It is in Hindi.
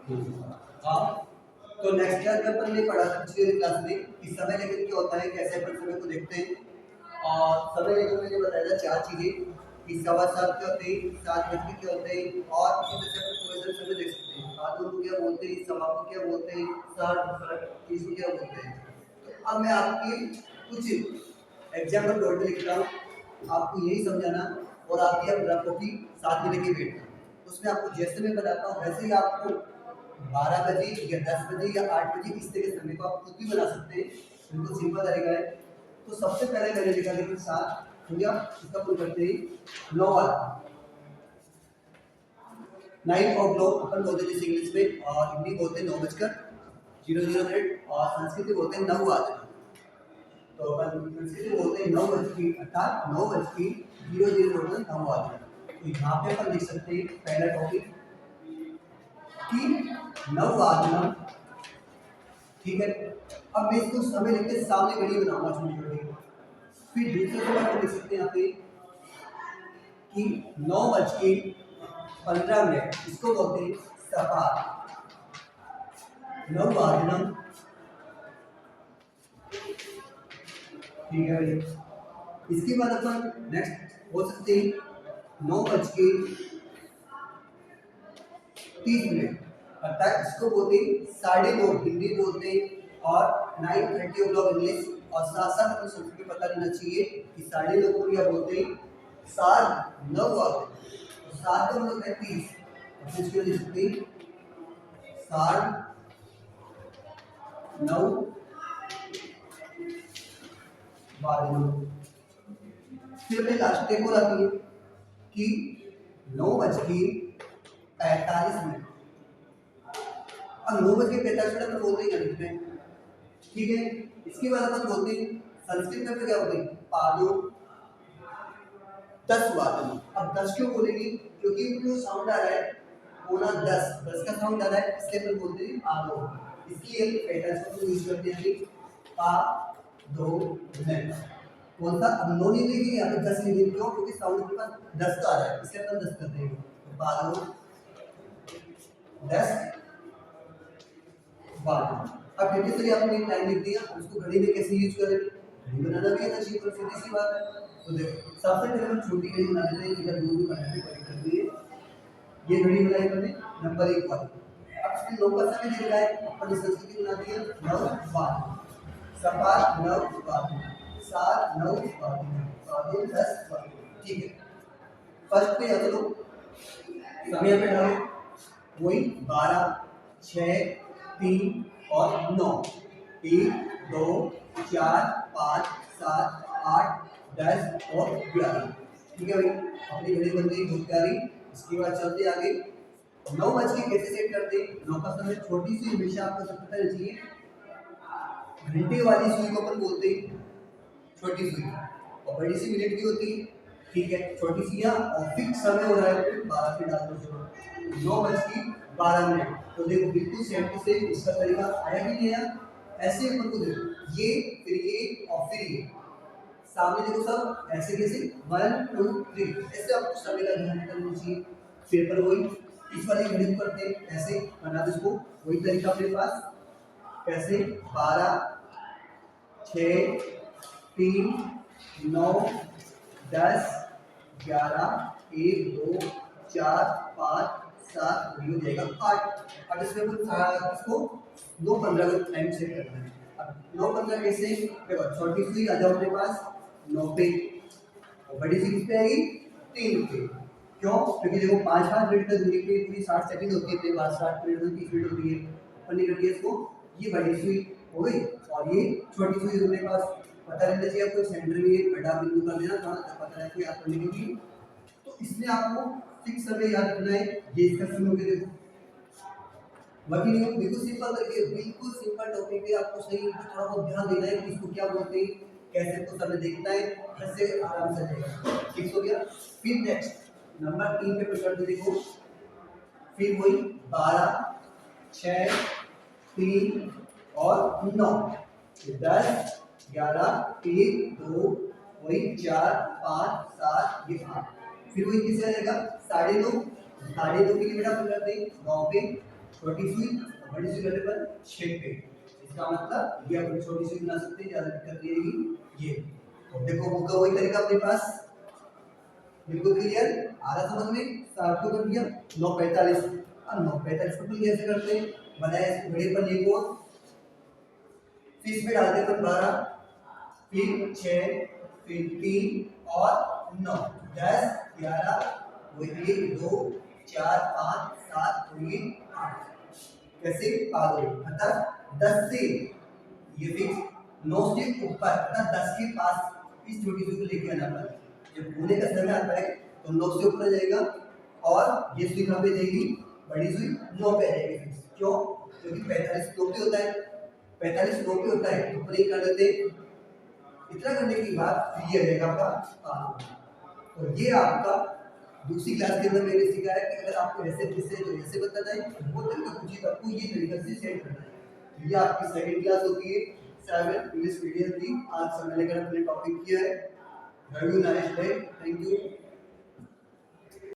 हाँ, तो नेक्स्ट क्लास में अपन ने पढ़ा था पिछले क्लास में कि समय लेखन क्या होता है, कैसे अपन समय को देखते हैं। और समय लेखन मैंने बताया था चार चीजें कि सवा सात क्या होते हैं, 7 बज के क्या होते हैं, और इसी तरह से अपन क्वेश्चन समय देख सकते हैं। आधो को क्या बोलते हैं, सवा को क्या बोलते हैं, साठ इसको क्या बोलते हैं। तो अब मैं आपकी कुछ एग्जाम्पल बोर्ड में लिख रहा हूँ, आपको यही समझाना, और आपकी अब रफ कॉपी साथ में लेके बैठना। उसमें आपको जैसे मैं बताता हूँ वैसे ही आपको 12 बजे या 10 बजे या 8 बजे इस तरह के समय को आप खुद भी बना सकते हैं। बिल्कुल सिंपल तरीका है। तो सबसे पहले मैंने लिखा लेकिन साथ हो गया, इसका पुल करते ही 9 वाला 9 o'clock अपन बोलते हैं इंग्लिश में, और हिंदी बोलते हैं 9:00 और संस्कृत में बोलते हैं 9 वादन। तो अपन संस्कृत में बोलते हैं 9 बज की, अर्थात 9 बज की 00 बोलते हैं 9 वादन। तो यहाँ पे अपन लिख सकते हैं पहला टॉपिक कि 9 वादन, ठीक है। अब मैं इसको समय लिख के सामने घड़ी बनाऊंगा छोटी छोटी। फिर दूसरे को अपन लिख सकते हैं यहाँ पे कि 9:15, इसको बोलते हैं सपाट 9 वादनम, ठीक है भाई। इसके बाद अपन नेक्स्ट बोल सकते हैं 9:30, अर्थात इसको बोलते हैं 9:30 हिंदी बोलते हैं, और 9:30 इंग्लिश। और साथ साथ अपन सबको पता रहना चाहिए कि 9:30 को क्या बोलते हैं, 9:30 वादन। 7 का मतलब 35, तो इसको लिख सकते हैं 9:30 वादन। फिर अपने लास्ट को आती है कि 9:45। अब 9:45 पर बोलते हैं गणित में, ठीक है। इसके बाद अपन बोलते हैं संस्कृत में क्या बोलते हैं, पादो 10 वादन। अब 10 क्यों बोलेंगे, क्योंकि जो साउंड आ रहा है वो ना 10 का साउंड आ रहा है, इसलिए अपन बोलते हैं पादो। इसलिए पैटर्न को यूज करते हैं पा दो में। कौन सा, अब नो नहीं लिखेंगे यहाँ पे 10 लिखेंगे, क्यों, क्योंकि साउंड के पास 10 का आ रहा है, इसलिए अपन 10 करते हैं। तो पादो 10 वादन। अब जैसे से आपने एक लाइन लिख दिया, उसको घड़ी में कैसे यूज करें, घड़ी बनाना भी आना चाहिए, पर सीधी सी बात है। तो देखो सबसे पहले हम छोटी घड़ी बना लेते हैं, इधर दूर भी बनाने की कोशिश करते हैं। ये घड़ी बनाई मैंने नंबर 1 वाली। अब इसमें 9 का समय दे रहा है, अपन इस संस्कृति बना दिया 9 वादन, सपाट 9 वादन, 7 9 वादन, 10 वादन, ठीक है। फर्स्ट पे आ चलो, समय पे डालो वही 12 6 3 और 9, 1 2 4 5 7 8 10 और 11, ठीक है भाई। अपनी घड़ी बन गई बहुत प्यारी। इसके बाद चलते आगे 9 बज के कैसे सेट करते हैं। 9 का समय छोटी सी हमेशा आपको सब पता रहना चाहिए। घंटे वाली सुई को अपन बोलते हैं छोटी सुई, और बड़ी सी मिनट की होती है, ठीक है। छोटी सी और फिक्स समय हो रहा है 12 से डाल दो 9:12। तो देखो बिल्कुल सेम टू सेम इसका तरीका आया कि नहीं आया। ऐसे अपन को देखो ये फिर ये और फिर ये सामने देखो सब ऐसे कैसे 1 2 3, ऐसे आपको समय का ध्यान करना चाहिए। पेपर वही इस वाली घड़ी को करते हैं ऐसे बना दो इसको, वही तरीका अपने पास कैसे 12 6 3 9 10 11 1 2 4 5 7 हो जाएगा 8। अब इसमें इसको 9:15 को टाइम सेट करना है। अब 9:15 कैसे, देखो छोटी सुई आ जाओ अपने पास 9 पे, और बड़ी सी किस पे आएगी 3 पे। क्यों, क्योंकि देखो 5-5 मिनट तक दूरी पे पूरी 60 सेकंड होती है, अपने पास 60 मिनट में 30 मिनट होती है। अपन ने कर दिया इसको, ये बड़ी सुई हो गई और ये छोटी सुई अपने पास पता रहना चाहिए आपको, सेंटर में एक बड़ा बिंदु कर देना, पता है कोई याद करने के लिए। तो इसमें आपको फिक्स समय याद रखना है, ये इसका समय हो गया। देखो बाकी नहीं, बिल्कुल सिंपल करके, बिल्कुल सिंपल टॉपिक है, आपको सही थोड़ा बहुत ध्यान देना है कि इसको क्या बोलते हैं, कैसे को समय देखना है, ऐसे आराम से जाएगा। ठीक हो गया। फिर नेक्स्ट नंबर 3 पे प्रश्न दे देखो, फिर वही 12 6 3 और 9, 10 11 1 2 वही 4 5 7 ये 8। फिर वही किसे आ जाएगा 9:30, 9:30 के लिए बेटा अपन करते हैं 9 पे छोटी सुई बड़ी सुई करने पर 6 पे। इसका मतलब ये अपन छोटी सुई बना सकते हैं, ज्यादा दिक्कत नहीं आएगी। ये तो देखो बुक का वही तरीका अपने पास, बिल्कुल क्लियर आ रहा समझ में। 60 को कर दिया 9:45। अब 9:45 को भी कैसे करते हैं, बनाया इस घड़ी पर एक को फिर इसमें डालते हैं 12, फिर 6, फिर 3 और 9, 10, 11, वही 1, 2, 4, 5, 7 और ये 8। कैसे पागल, अर्थात 10 से ये फिक्स, 9 से ऊपर अर्थात 10 के पास इस छोटी सी को लेके आना पड़ेगा। जब होने का समय आता है तो 9 से ऊपर आ जाएगा और ये सुई कहाँ पे जाएगी, बड़ी सुई 9 पे आ जाएगी फिक्स। क्यों, क्योंकि 45 9 पे होता है, 45 9 पे होता है तो ऊपर ही कर देते हैं। इतना करने के बाद फिर ये रहेगा आपका पागल। तो ये आपका दूसरी क्लास के अंदर मैंने सिखाया कि अगर आपको ऐसे दिसे तो ऐसे बताना है, वो तरीका पूछिए तो आपको ये तरीका से सेट करना है। ये आपकी सेकंड क्लास होती है 7 इंग्लिश मीडियम की। आज सब मैंने अपने टॉपिक किया है। Have you nice day, thank you.